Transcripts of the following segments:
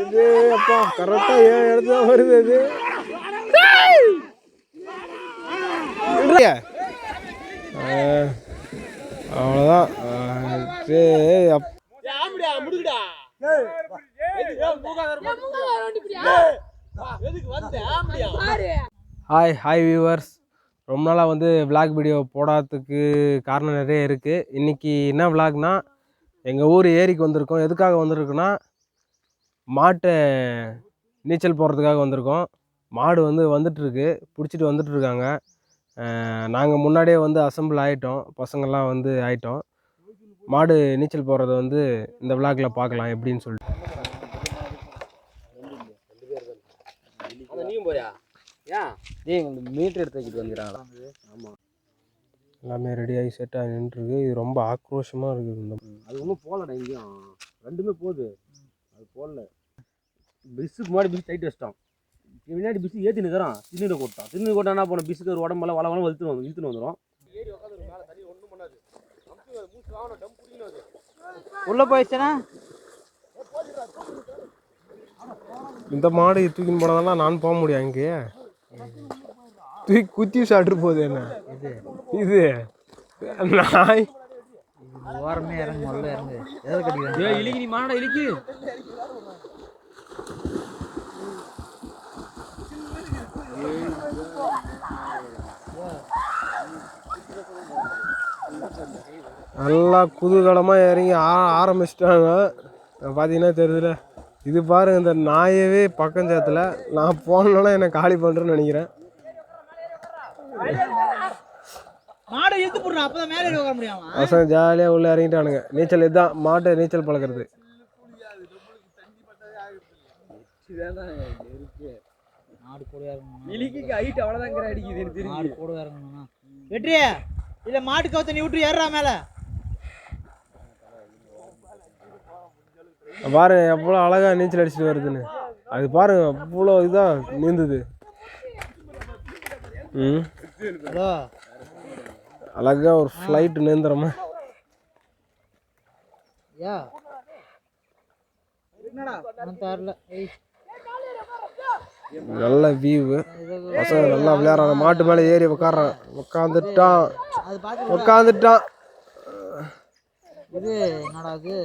இது அப்பா கரெக்டா ஏன் எடுத்து வருது அது. அவ்வளோதான். ஹாய் வியூவர்ஸ், ரொம்ப நாளாக வந்து விளாக் வீடியோ போடாததுக்கு காரணம் நிறைய இருக்குது. இன்றைக்கி என்ன விளாக்னா, எங்கள் ஊர் ஏரிக்கு வந்திருக்கோம். எதுக்காக வந்திருக்குன்னா, மாட்டை நீச்சல் போடுறதுக்காக வந்திருக்கோம். மாடு வந்து வந்துட்டுருக்கு, பிடிச்சிட்டு வந்துட்டுருக்காங்க. நாங்கள் முன்னாடியே வந்து அசம்பிள் ஆகிட்டோம், பசங்கள்லாம் வந்து ஆகிட்டோம். மாடு நீச்சல் போடுறத வந்து இந்த விளாகில் பார்க்கலாம் எப்படின்னு சொல்லிட்டு. மீட்டர் எடுத்து வச்சுட்டு வந்துடுறாங்களா? ஆமாம், எல்லாமே ரெடியாகி செட்டாக நின்றுருக்கு. இது ரொம்ப ஆக்ரோஷமாக இருக்குது. இந்த அது ஒன்றும் போகலடா, எங்கேயும் ரெண்டுமே போகுது. அது போடல. பிஸ்ஸுக்கு முன்னாடி பிஸ் டைட் வச்சிட்டோம், முன்னாடி பிஸ் ஏற்றி நிற்கிறான். தின்னு கொட்டான் என்ன போன பிஸுக்கு ஒரு உடம்பெல்லாம் வள இழுத்துன்னு வந்துடும். உள்ள போயிடுச்சுன்னா இந்த மாடு தூக்கின்னு போனதெல்லாம் நான் போக முடியும். அங்கே தூக்கி குத்தி சாப்பிட்டு போகுது. என்ன இது நாய் ஓரமே இறங்கு, முதல்ல இறங்கு. எதாவது கட்டிக்கிறேன் இலிக்கு, நீ மாடா இலிக்கு. நல்லா குதூகலமாக இறங்கி ஆரம்பிச்சிட்டாங்க. பார்த்தீங்கன்னா தெரியுதுல, இது பாருங்க. இந்த நாயவே பக்கம் சேர்த்துல நான் போனோன்னா என்னை காலி பண்ணுறேன்னு நினைக்கிறேன். பசங்க ஜாலியாக உள்ளே இறங்கிட்டானுங்க. நீச்சல் இதுதான், மாட்டை நீச்சல் பழக்கிறது. வெற்றியே இல்லை, மாட்டு கவுத்த நீ விட்டு ஏறா மேலே பாருங்க எவ்வளோ அழகாக நீச்சல் அடிச்சுட்டு வருதுன்னு. அது பாருங்க அவ்வளோ இதாக நீந்துது. அழகா ஒரு ஃப்ளைட் நீந்துறமா. நல்ல வியூவு. பசங்க நல்லா விளையாடுறாங்க. மாட்டு மேலே ஏறி உட்காந்துட்டான். இது என்னடா இது?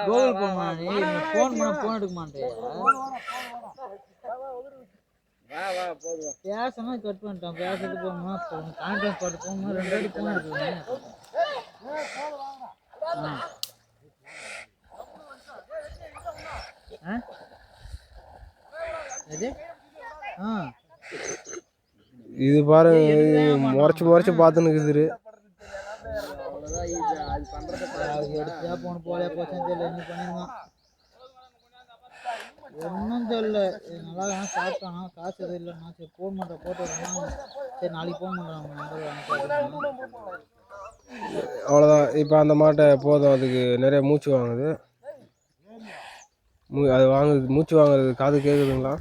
கோகுல் ஃபோன் எடுக்க மாட்டேன். பேசணும் கட் பண்ணிட்டான். பேசிட்டு போகணும், கான்ஃபரன்ஸ் போட்டு போகணும். 2 அடி ஃபோன் எடுக்கணும். இது பாருங்க, முறைச்சு பார்த்துன்னு இருக்குது. ஒன்றும் தெரியல, நல்லா சாப்பிட்டானா, காசு எதுவும் இல்லைண்ணா. சரி ஃபோன் பண்ணுறேன், போட்டு வரேன்னா. சரி நாளைக்கு ஃபோன் பண்ணுறாங்க. அவ்வளோதான். இப்போ அந்த மாட்டை போதும், அதுக்கு நிறைய மூச்சு வாங்குது. அது மூச்சு வாங்குறது காது கேட்குதுங்களா?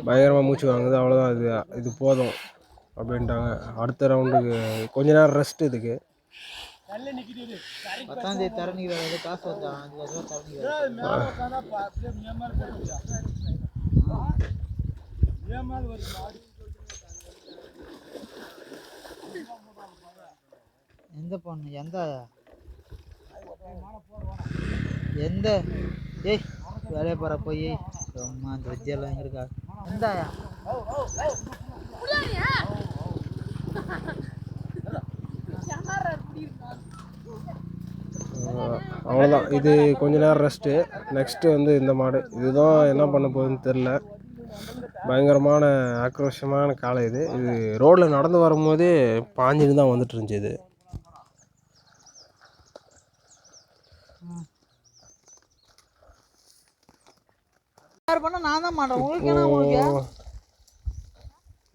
பயங்கரமாக மூச்சு வாங்குது. அவ்வளோதான், இது போதும் அப்படின்ட்டாங்க. அடுத்த ரவுண்டுக்கு கொஞ்ச நேரம் ரெஸ்ட். இதுக்கு 10ஆம் தேதி தரணிக்கிறாரு, காசு வந்து 5 லட்சம் தரணிக்கிறாரு. எந்த பொண்ணு எந்த ஏய் வேலையை போகிற போய் ரொம்ப அந்த வெஜ்ஜெல்லாம் எங்கே இருக்கா? எந்தாயா அவ்வளோதான். இது கொஞ்ச நேரம் ரெஸ்ட்டு. நெக்ஸ்ட்டு வந்து இந்த மாடு, இதுதான் என்ன பண்ண போகுதுன்னு தெரில. பயங்கரமான ஆக்ரோஷமான காலை. இது ரோட்டில் நடந்து வரும்போதே பாஞ்சின்னு தான் வந்துட்டு இருந்துச்சு. இது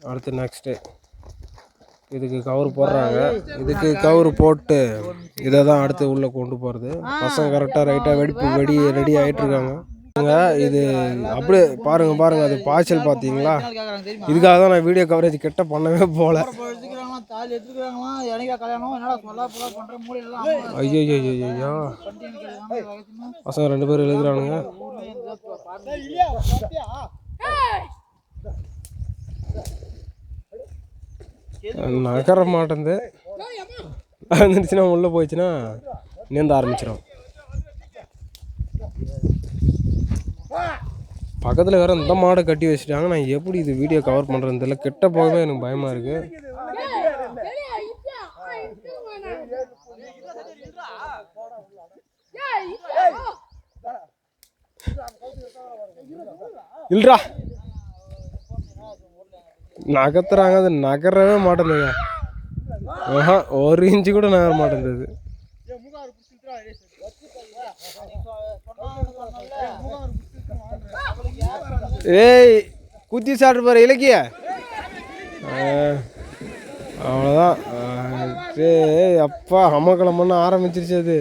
அடுத்து நெக்ஸ்ட்டு இதுக்கு கவர் போடுறாங்க. இதுக்கு கவர் போட்டு இதை தான் அடுத்து உள்ளே கொண்டு போகிறது. பசங்க கரெக்டாக ரைட்டாக ரெடி ஆகிட்டு இருக்காங்க. இது அப்படியே பாருங்க அது பாய்ச்சல் பார்த்தீங்களா? இதுக்காக தான் நான் வீடியோ கவரேஜ் கிட்ட பண்ணவே போகல. ஐயோ பசங்க 2 பேரும் எழுதுறானுங்க. நகர மாட்டேங்குது. வந்துருச்சுன்னா உள்ளே போயிடுச்சுன்னா நீந்த ஆரம்பிச்சிடும். பக்கத்தில் வேறு இந்த மாடை கட்டி வச்சுட்டாங்க. நான் எப்படி இது வீடியோ கவர் பண்ணுறதுன்னு தெரியல. கிட்ட போகவே எனக்கு பயமாக இருக்குது. இல்லைடா நகர்த்துறாங்க. அது நகரவே மாட்டேங்குதுங்க. ஒரு இன்ச்சு கூட நகர மாட்டேங்குது. ஏய் குத்தி சாப்பிட்டு பாரு இலக்கிய. அவ்வளோதான். அப்பா அம்மக்களம் பண்ண ஆரம்பிச்சிருச்சு அது.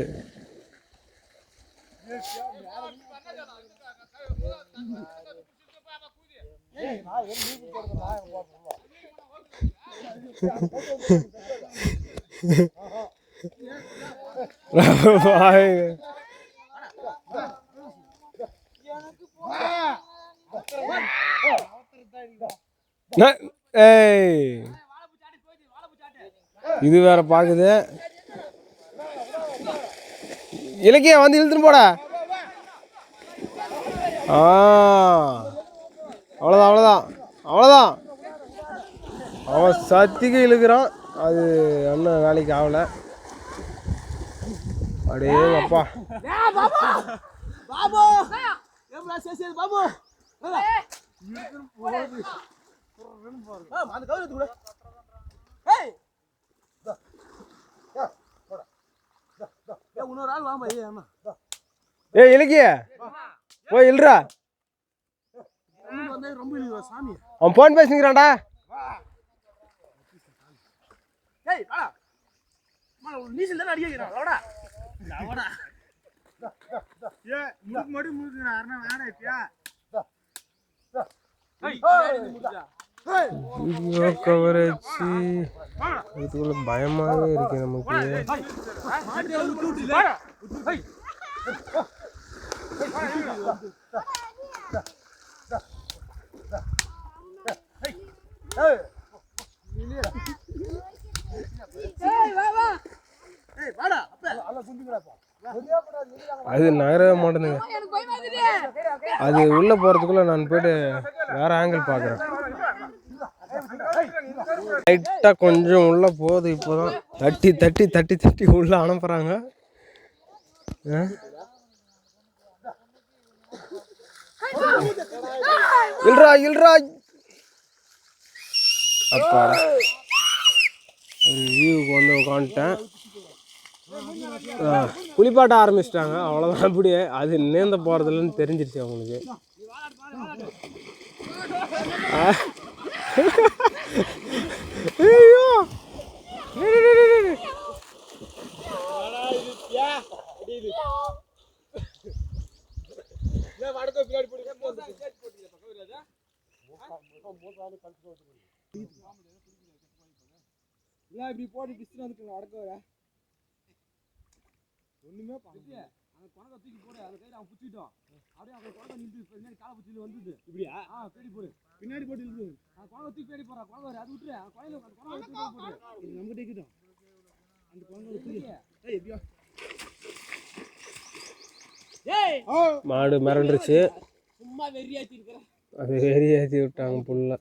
இது வேற பாக்குது. இலக்கிய வந்து இழுத்துன்னு போட. அவ்வளோதான். அவன் சத்திக்கு இழுக்கிறான். அது ஒன்றும் வேலைக்கு ஆகலை. அப்படியே அப்பா ஏய் இலக்கிய போய் இல்றா. அவன் போன் பேசிக்கிறான்டா. வீடியோ கவரேஜ் இதுக்குள்ள பயமாகவே இருக்கு நமக்கு. அது நகரவே மாட்டேங்குது. அது உள்ள போறதுக்குள்ள நான் போயிட்டு வேற ஆங்கிள் பாக்குறேன். லைட்டா கொஞ்சம் உள்ள போகுது. இப்போதான் தட்டி உள்ள அனுப்புறாங்க. இல்ரா அப்பா ஒரு வியூவுக்கு வந்து உட்காந்துட்டேன். குளிப்பாட்ட ஆரம்பிச்சிட்டாங்க. அவ்வளோதான். அப்படியே அது நீந்த போகிறதுலன்னு தெரிஞ்சிருச்சு அவங்களுக்கு. ஐயோ இப்படி போட்டு பிஸ்து வந்துட்டு அடக்க ஒண்ணுமே குழந்தை தூக்கி போடு. அந்த கையில் அவன் பிடிச்சிட்டோம். அப்படியே அவன் குழந்தை நின்று பின்னாடி காலை பிடிச்சிட்டு வந்துது. இப்படியா பேடி போடு. பின்னாடி போட்டு இருக்கு. குழந்தை தூக்கி பேடி போடுறான். குழந்தை அது விட்டுரு. குழந்தை போடு. நம்ம டேக்கிட்டோம். அந்த குழந்தை எப்படியா மாடு மிரண்டுருச்சு. சும்மா வெறியாத்தி இருக்கிற அது வெறியாத்தி விட்டாங்க புல்ல.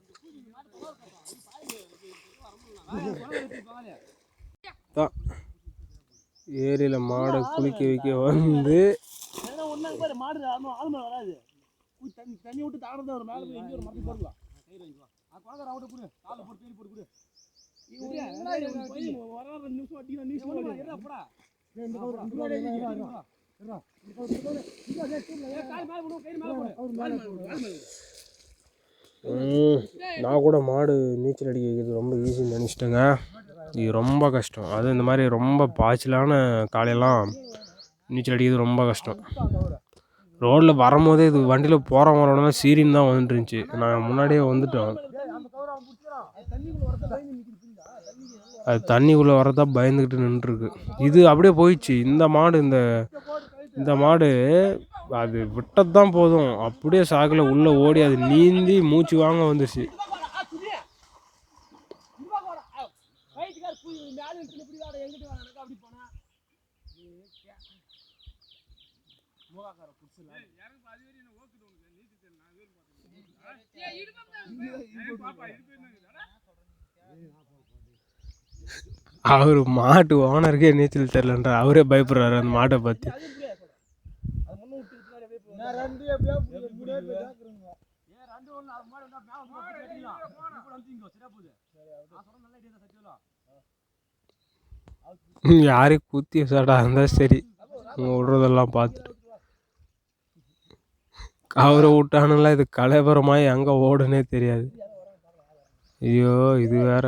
ஏரியில மாடை குளிக்க வைக்க வந்து தண்ணி விட்டு தாண்டது ஒரு மேல போய் எங்கேயும் ஒரு மரத்துக்கு போடலாம். நான் கூட மாடு நீச்சல் அடிக்க வைக்கிறது ரொம்ப ஈஸின்னு நினச்சிட்டேங்க. இது ரொம்ப கஷ்டம். அது இந்த மாதிரி ரொம்ப பாய்ச்சலான காலையெல்லாம் நீச்சல் அடிக்கிறது ரொம்ப கஷ்டம். ரோட்டில் வரும்போதே இது வண்டியில் போகிறவங்களோட சீரின்னு தான் வந்துட்டு இருந்துச்சு. நாங்கள் முன்னாடியே வந்துட்டோம். அது தண்ணிக்குள்ளே வரதா பயந்துக்கிட்டு நின்றுருக்கு. இது அப்படியே போயிடுச்சு. இந்த மாடு அது விட்டது தான் போதும், அப்படியே சாக்கில் உள்ளே ஓடி அது நீந்தி மூச்சு வாங்க வந்துச்சு. அவர் மாட்டு ஓனருக்கே நீச்சல் தெரியலன்ற அவரே பயப்படுறாரு அந்த மாட்டை பற்றி. யாரையும் குத்தி சாட்டா இருந்தால் சரி, விடுறதெல்லாம் பார்த்துட்டு அவரை விட்டானுங்களா இது கலைபுரமாய் எங்கே ஓடுனே தெரியாது. ஐயோ இது வேற.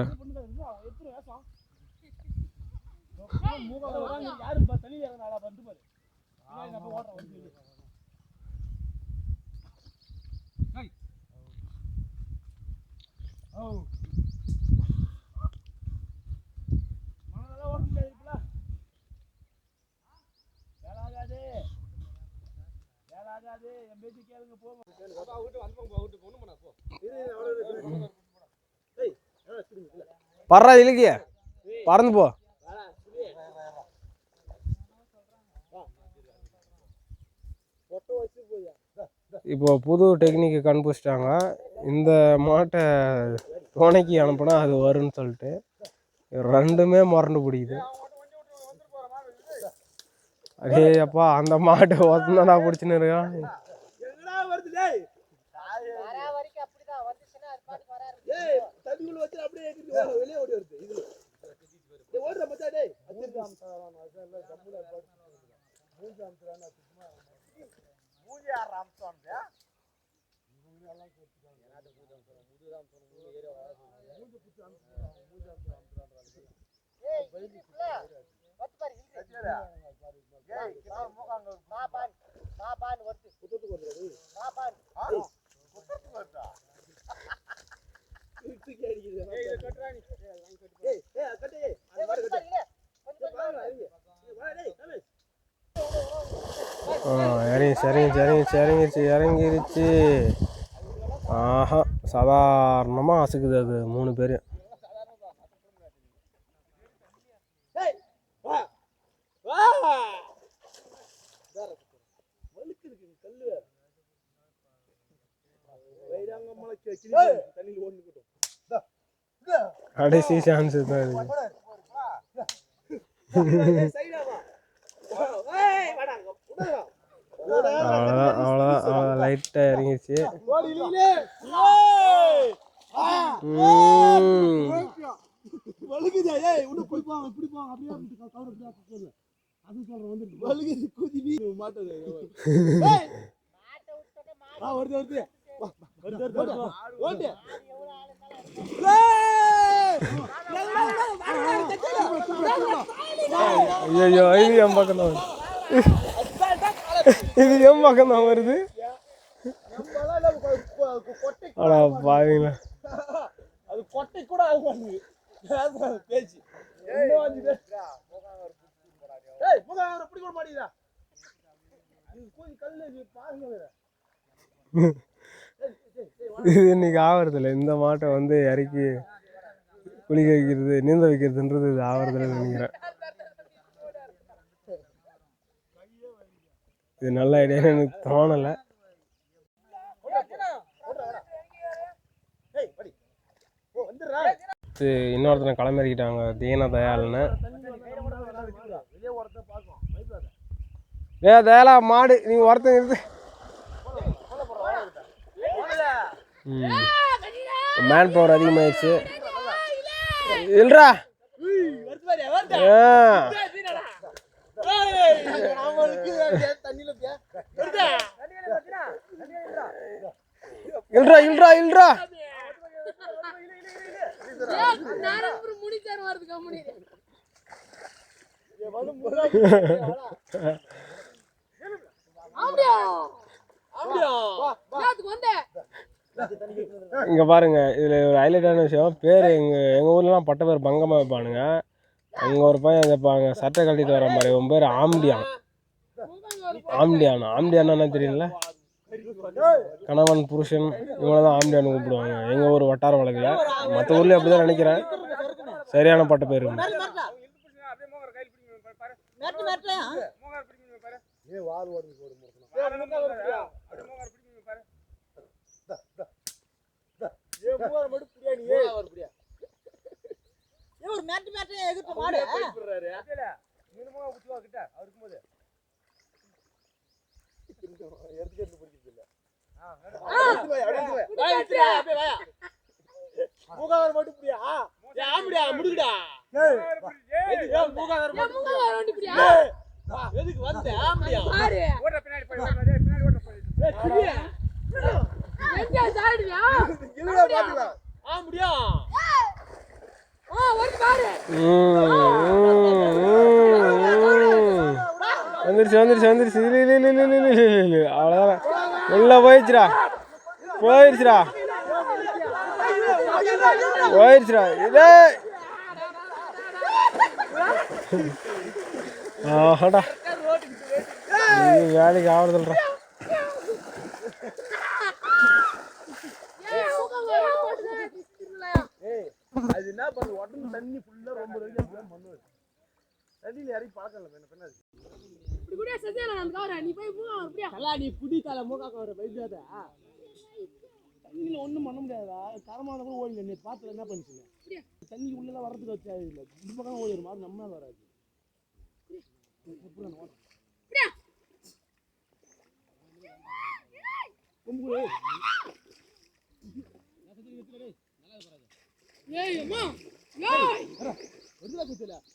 பறா இலக்கிய பறந்து போ. இப்போ புது டெக்னிக்கு கண்டுபிடிச்சிட்டாங்க. இந்த மாட்டை துணைக்கு அனுப்புனா அது வரும்னு சொல்லிட்டு ரெண்டுமே முரண்டு பிடிக்குது. அதே அப்பா அந்த மாட்டை ஒருத்தனா பிடிச்சின்னு இருக்கான். இறங்கிருச்சு. ஆஹா சாதாரணமாக அசுக்குது அது 3 பேர். கடைசி சான்ஸ் தான் இருக்கு. அவ்வளோதான் லைட்டாக இறங்கிடுச்சு. ஐயோ இது என் பக்கம் தான், இது என் பக்கம் தான் வருது. ஆனா பாருங்களா அது கொட்டை கூட பேச்சு. இது இன்னைக்கு ஆவறதில்ல. இந்த மாட்டை வந்து இறக்கி குளிக்க வைக்கிறது, நீந்த வைக்கிறதுன்றது இது ஆவறதில்ல நினைக்கிறேன். இது நல்ல ஐடியான்னு எனக்கு தோணலை. இன்னொருத்தனை கிளம்பிக்கிட்டாங்க, தீன தயால்னு. தயாலா மாடு நீ ஒருத்தன் இருந்து மேன் பவர் அதிகமாயிடுச்சு. இல்லடா இல்லடா இல்லடா இல்லடா இங்கே பாருங்க, இதில் ஒரு ஹைலைட்டான விஷயம், பேர் எங்கள் ஊர்லலாம் பட்ட பேர் பங்கமாக வைப்பானுங்க. அங்கே ஒரு பையன் வைப்பாங்க, சட்டை கட்டிட்டு வர மாதிரி. உன் பேர் ஆம்டியான். ஆம்டியானா என்ன தெரியல, கணவன் புருஷன் இவங்கள தான் ஆம்டியான்னு கூப்பிடுவாங்க எங்கள் ஊர் வட்டார வழக்கில். மற்ற ஊர்லேயும் அப்படி தான் நினைக்கிறேன். சரியான பட்ட பேர். வந்துருச்சு. அவ்வளோதான், உள்ள போயிடுச்சுடா. இதே ஆஹாடா, வேலைக்கு ஆவறதில்றா. அது என்ன பண்ணு, உடம்பு தண்ணி ஃபுல்லா ரொம்ப பண்ணுவது தண்ணியில இறங்கி பழக்கம் இல்லை. நீ புடி கால மூக்காக்க வர வைக்காத, தண்ணியில ஒண்ணும் பண்ண முடியாதா. தரமான கூட ஓடி நீ பாத்துல என்ன பண்ணிச்சுங்க, தண்ணி உள்ளதான் வர்றதுக்கு வச்சா இல்லை, இந்த பக்கம் ஓடிடும் மாதிரி நம்மளால வராது.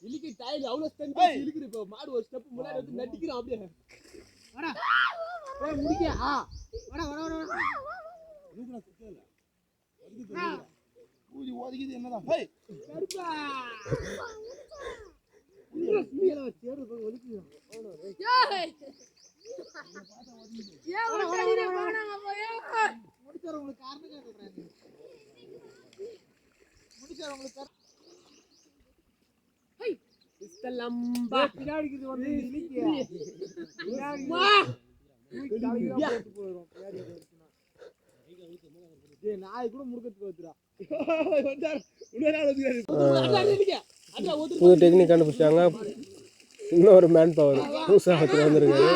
இழுக்கு டயல் அவ்வளோ இழுக்குது. இப்போ மாடு ஒரு ஸ்டெப் முன்னாடி வந்து நட்டிக்கிறோம் அப்படியே. முடிக்க ஒதுக்கிது என்னதான் நாய் கூட முடுக்கத்துக்கு புது டெக்னிக் கண்டுபிடிச்சாங்க. இன்னொரு மேன் பவர் புதுசாக வந்துருக்காரு.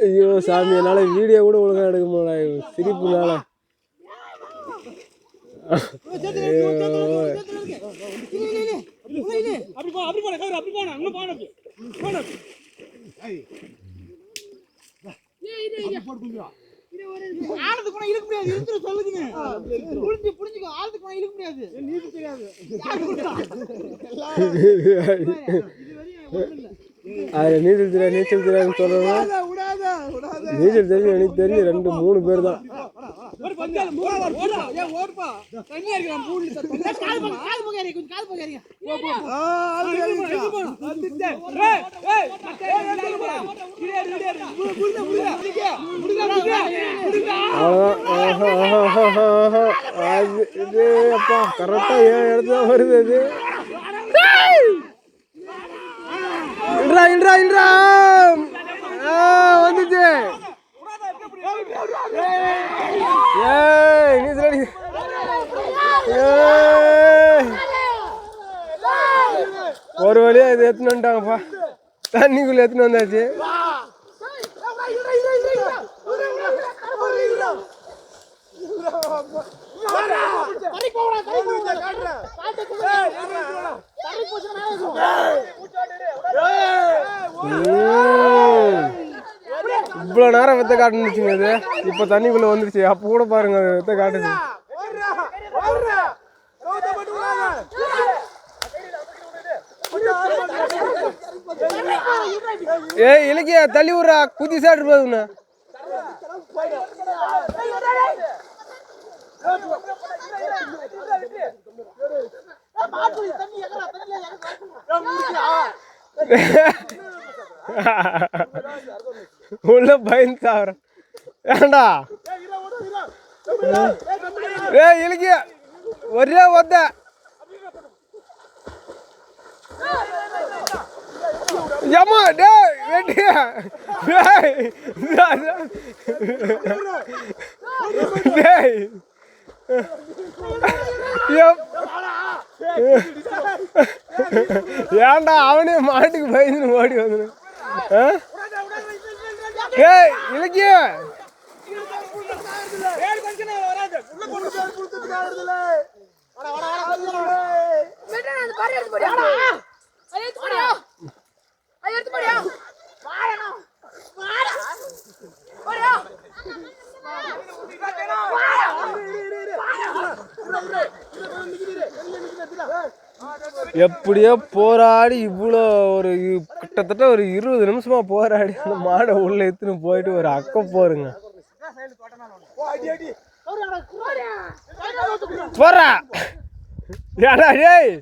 ஐயோ சாமி, என்னால வீடியோ கூட ஒழுங்கா எடுக்க முடியல சிரிப்புனால. ஆளுக்கு போனா இழுக்க முடியாது, இழுத்துற சொல்லுங்க. புரிஞ்சுக்கோ, ஆளுக்கு போனா இழுக்க முடியாது. நீதி தெரியாது. அது நீச்சல் தெரியாதுன்னு சொல்றேன். நீச்சல் தெரியும், எனக்கு தெரியும் 2-3 பேர் தான். இது அப்பா கரெக்டா ஏன் இடத்துல வருது. அது வந்துச்சு. ஒரு வழியா இது எடுத்துன்னு வந்துட்டாங்கப்பா, தண்ணிக்குள்ள எடுத்துன்னு வந்தாச்சு. இவ்வளோ நேரம் வெத்த காட்டுச்சுங்க. அது இப்போ தண்ணிக்குள்ளே வந்துருச்சு. அப்போ கூட பாருங்க அது வெத்த காட்டுச்சு. ஏய் இலக்கியா தள்ளி விட்றா குதி சாப்பிட்டு போகுதுண்ணா உள்ள பயந்து சாப்பிட்றேன் ஏண்டா ஏய் இலக்கியா ஒரே ஒத்த ஏம்மா டேய் வெட்டியா டேய் ஏன்டா அவனே மாட்டுக்கு பயந்து ஓடி வந்து ஏய் இலக்கிய எப்படியோ போராடி இவ்வளோ ஒரு கிட்டத்தட்ட ஒரு 20 நிமிஷமா போராடி அந்த மாடை உள்ள எடுத்துன்னு போயிட்டு ஒரு அக்க போருங்க போறா ஏடா டேய்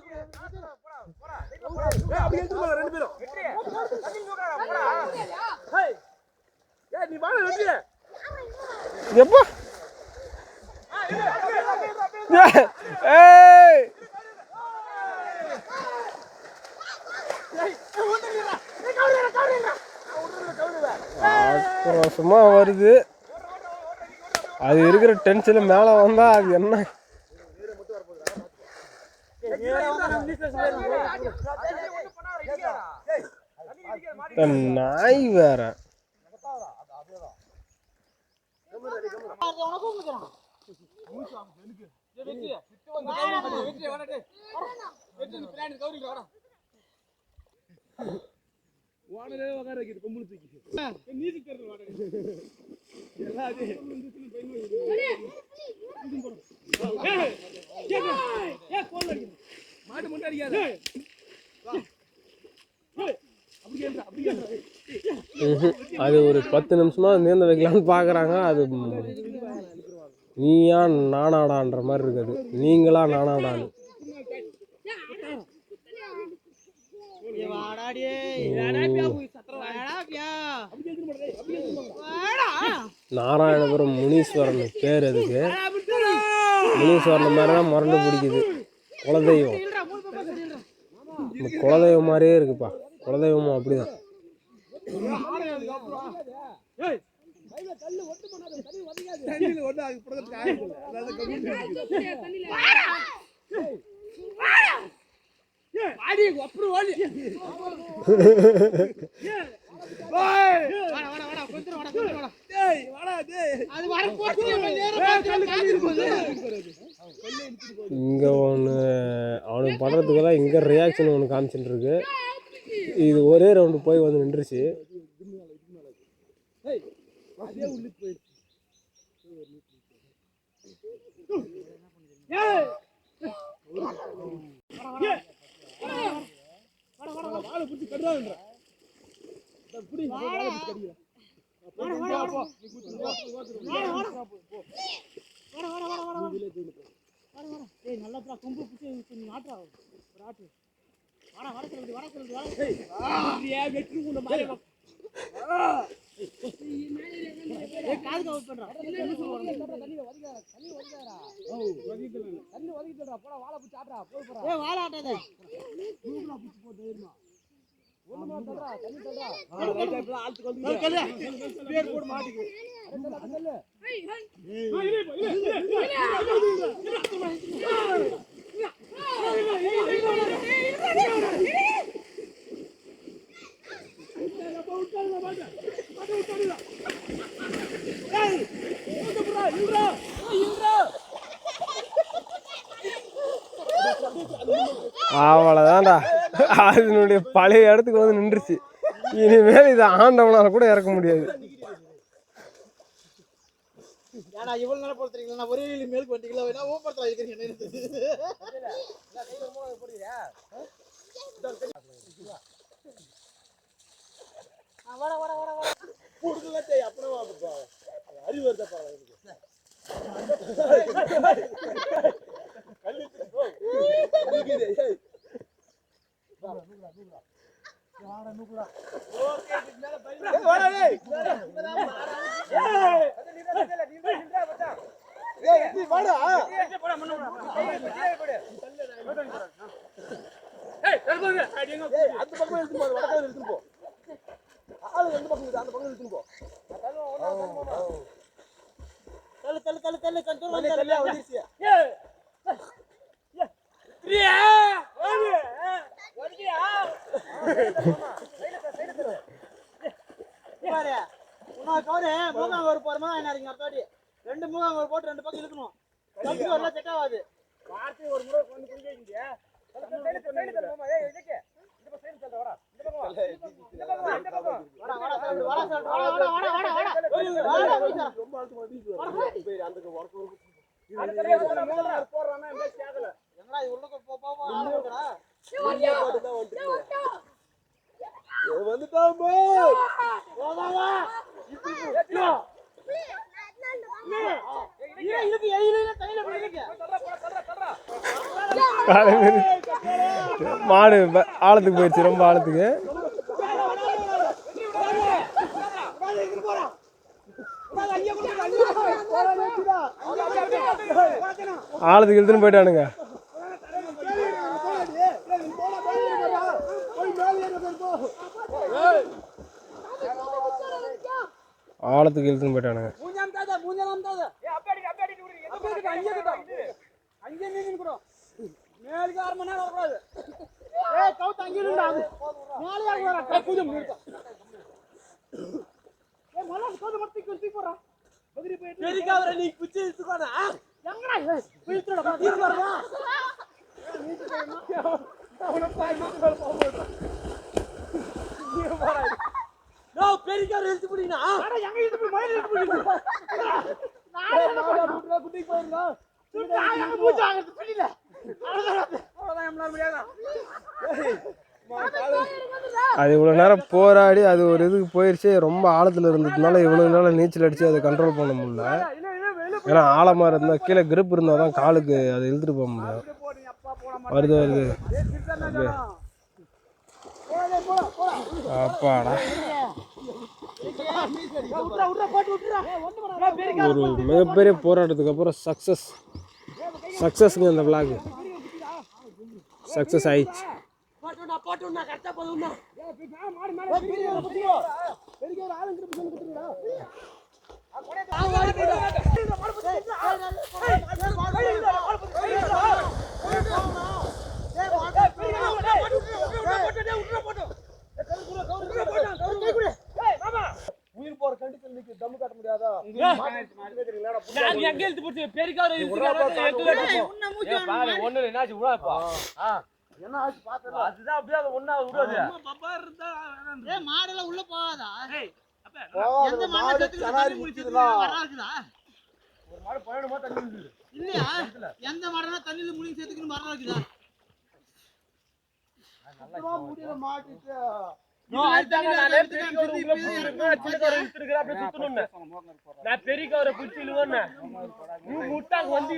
எப்போ ஏய் ஆக்ரோஷமா வருது அது இருக்கிற டென்ஷன்ல மேல வந்தா அது என்ன நாய் வேற அது ஒரு 10 நிமிஷமா நீந்த வைக்கலாம்னு பாக்குறாங்க அது நீயா நானாடான்ற மாதிரி இருக்குது நீங்களா நானாடான்னு நாராயணபுரம் முனீஸ்வரன் பேர் அதுக்கு முனீஸ்வரன் மாதிரிதான் முரண்டு பிடிக்குது குலதெய்வம் இந்த குலதெய்வம் மாதிரியே இருக்குப்பா குலதெய்வமும் அப்படிதான் இங்க ஒன்று அவனுக்கு படுறதுக்கெல்லாம் இங்க ரியாக்ஷன் ஒன்று காமிச்சுட்டு இருக்கு இது ஒரே ரவுண்டு போய் வந்து நின்றுச்சு அவ்வளோதான்டா அதனுடைய பழைய இடத்துக்கு வந்து நின்றுச்சு இனிமேல் இதை ஆண்டவனால கூட இறக்க முடியாது இவ்வளவு நேரம் போடுறீங்களா ஒரே மேலுக்கு வண்டிங்களா வேணா ஓப்பர்த்தா இருக்கிறீங்க அறிவு வருதா அந்த பக்கம் எடுத்து போ, வடக்கால எடுத்து போ. ஆளு ரெண்டு பக்கம் இருக்குது, அந்த பக்கம் எடுத்து போ. தள்ளு கண்ட்ரோல் வந்துருச்சு. பிரியா ஓடு ஓடியா பாரு உன கவரே மூகாங்கோர் போறமா என்ன இருக்கு அத்தோடி ரெண்டு மூகாங்கோர் போட்டு ரெண்டு பக்கம் இழுக்கணும் கம்பி வரல செட் ஆகாது வார்த்தை ஒரு முறை வந்து குடிங்க சைடு தரமா ஏய் இதுக்கு இந்த பக்கம் சைடு தர வாடா இந்த பக்கம் வாடா ரொம்ப அழுத்து மாட்டீங்க பேர் அந்த வர்க் அந்த மூகாங்கோர் போறானே எங்க கேக்கல என்னடா உள்ளுக்கு போ ஆடுறடா நீங்க போட்டு தான் வந்துட்டோம் வா வா இப்போ இதுக்கு எயில கையில பிடிங்க மாடு ஆழத்துக்கு போயிடுச்சு, ரொம்ப ஆழத்துக்கு. ஆழத்துக்கு இழுத்துன்னு போயிட்டானுங்க. ஆழத்துக்கு இழுத்துன்னு போயிட்டானுங்க. பெரிக்கார எழுத்து புடினா எங்க எழுத்து போய் மயில எழுத்து புடினா நான் குட்டிக்கு போறேன் சும்மா பூச்சாங்க புடில அவ்வளவுதான் நம்மளால முடியாது. அது இவ்வளோ நேரம் போராடி அது ஒரு இதுக்கு போயிடுச்சு. ரொம்ப ஆழத்தில் இருந்ததுனால இவ்வளோ நேரம் நீச்சல் அடித்து அதை கண்ட்ரோல் பண்ண முடியல. ஏன்னா ஆழமாக இருந்தால் கீழே கிரிப் இருந்தால் தான் காலுக்கு அதை இழுத்துட்டு போக முடியும். வருது அப்பாடா. ஒரு மிகப்பெரிய போராட்டத்துக்கு அப்புறம் சக்ஸஸ்ங்க இந்த விளாக் சக்ஸஸ் ஆயிடுச்சு. உயிர் போற கண்டிஷன் நிக்கு தம்மு காட்ட முடியாதா? நான் எங்க எழுத்து போட்டு பெரிக்கார ஒண்ணு என்னாச்சு விடாப்பா. என்ன ஆச்சு பாத்தல அதுதான் அப்படியே ஒண்ணா விடாது. பாப்பா இருந்தா ஏய் மாடல உள்ள போகாதா? ஏய் அப்ப எந்த மாடு கனாரி முடிச்சதுல வராதுடா. ஒரு மாடு பயணமா தண்ணி இருக்குது இல்லையா? எந்த மாடனா தண்ணில முழுங்கி சேர்த்துக்கின்னு வராதுடா. நல்லா முடியல மாட்டிட்டு அதுதாங்க நான் பெரிக்கார உள்ள போறேன் சின்னக்கார இழுத்துக்கற அப்படியே சுத்தணும்னு. நான் பெரிக்கார குச்சிலுவன்னு நீ முட்டாங்க வந்து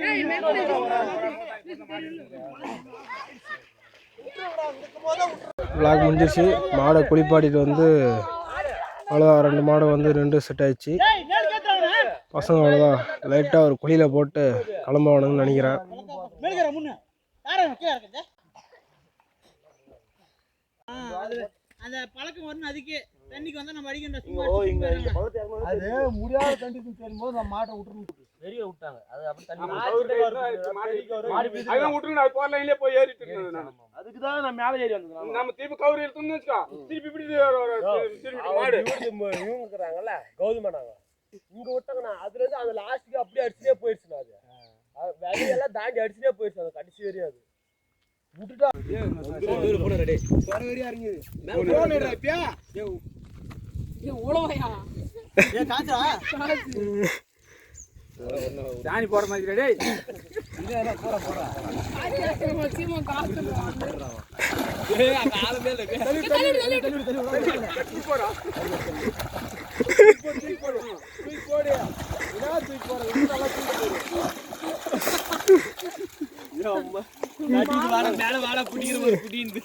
விளாக் முடிஞ்சிச்சு. மாடை குளிப்பாட்டிட்டு வந்து அவ்வளோதான். 2 மாடு வந்து 2 செட் ஆயிடுச்சு. பசங்க அவ்வளோதான் லைட்டாக ஒரு குழியில் போட்டு கிளம்பணும்னு நினைக்கிறேன். அந்த பழக்கம் வரணும். அதுக்கு தண்ணிக்கு வந்தா நம்ம அடிக்கணும். சும்மா அது முடியாத கண்டிஷன் சேரும்போது நம்ம மாட்டை விட்டுறணும். பெரிய விட்டாங்க. அது அப்படி தண்ணி அதான் விட்டுருங்க. அது போற லைன்லயே போய் ஏறிட்டு இருந்தது நான். அதுக்கு தான் நான் மேலே ஏறி வந்தேன். நம்ம திருப்பி கவுரி எடுத்தோம்னு வச்சுக்கோ, திருப்பி இப்படி திருப்பி மாடு இவங்க இருக்கிறாங்கல்ல கௌதமனாங்க இங்க விட்டாங்கண்ணா. அதுல இருந்து அந்த லாஸ்ட்டுக்கு அப்படியே அடிச்சுட்டே போயிடுச்சுண்ணா. அது வெளியெல்லாம் தாண்டி அடிச்சுட்டே போயிடுச்சு. அது கடைசி வரையும் அது விட்டுட்டா சாணி போட மாதிரி டேய் மேல வாழ பிடிக்கிற ஒரு புடிந்து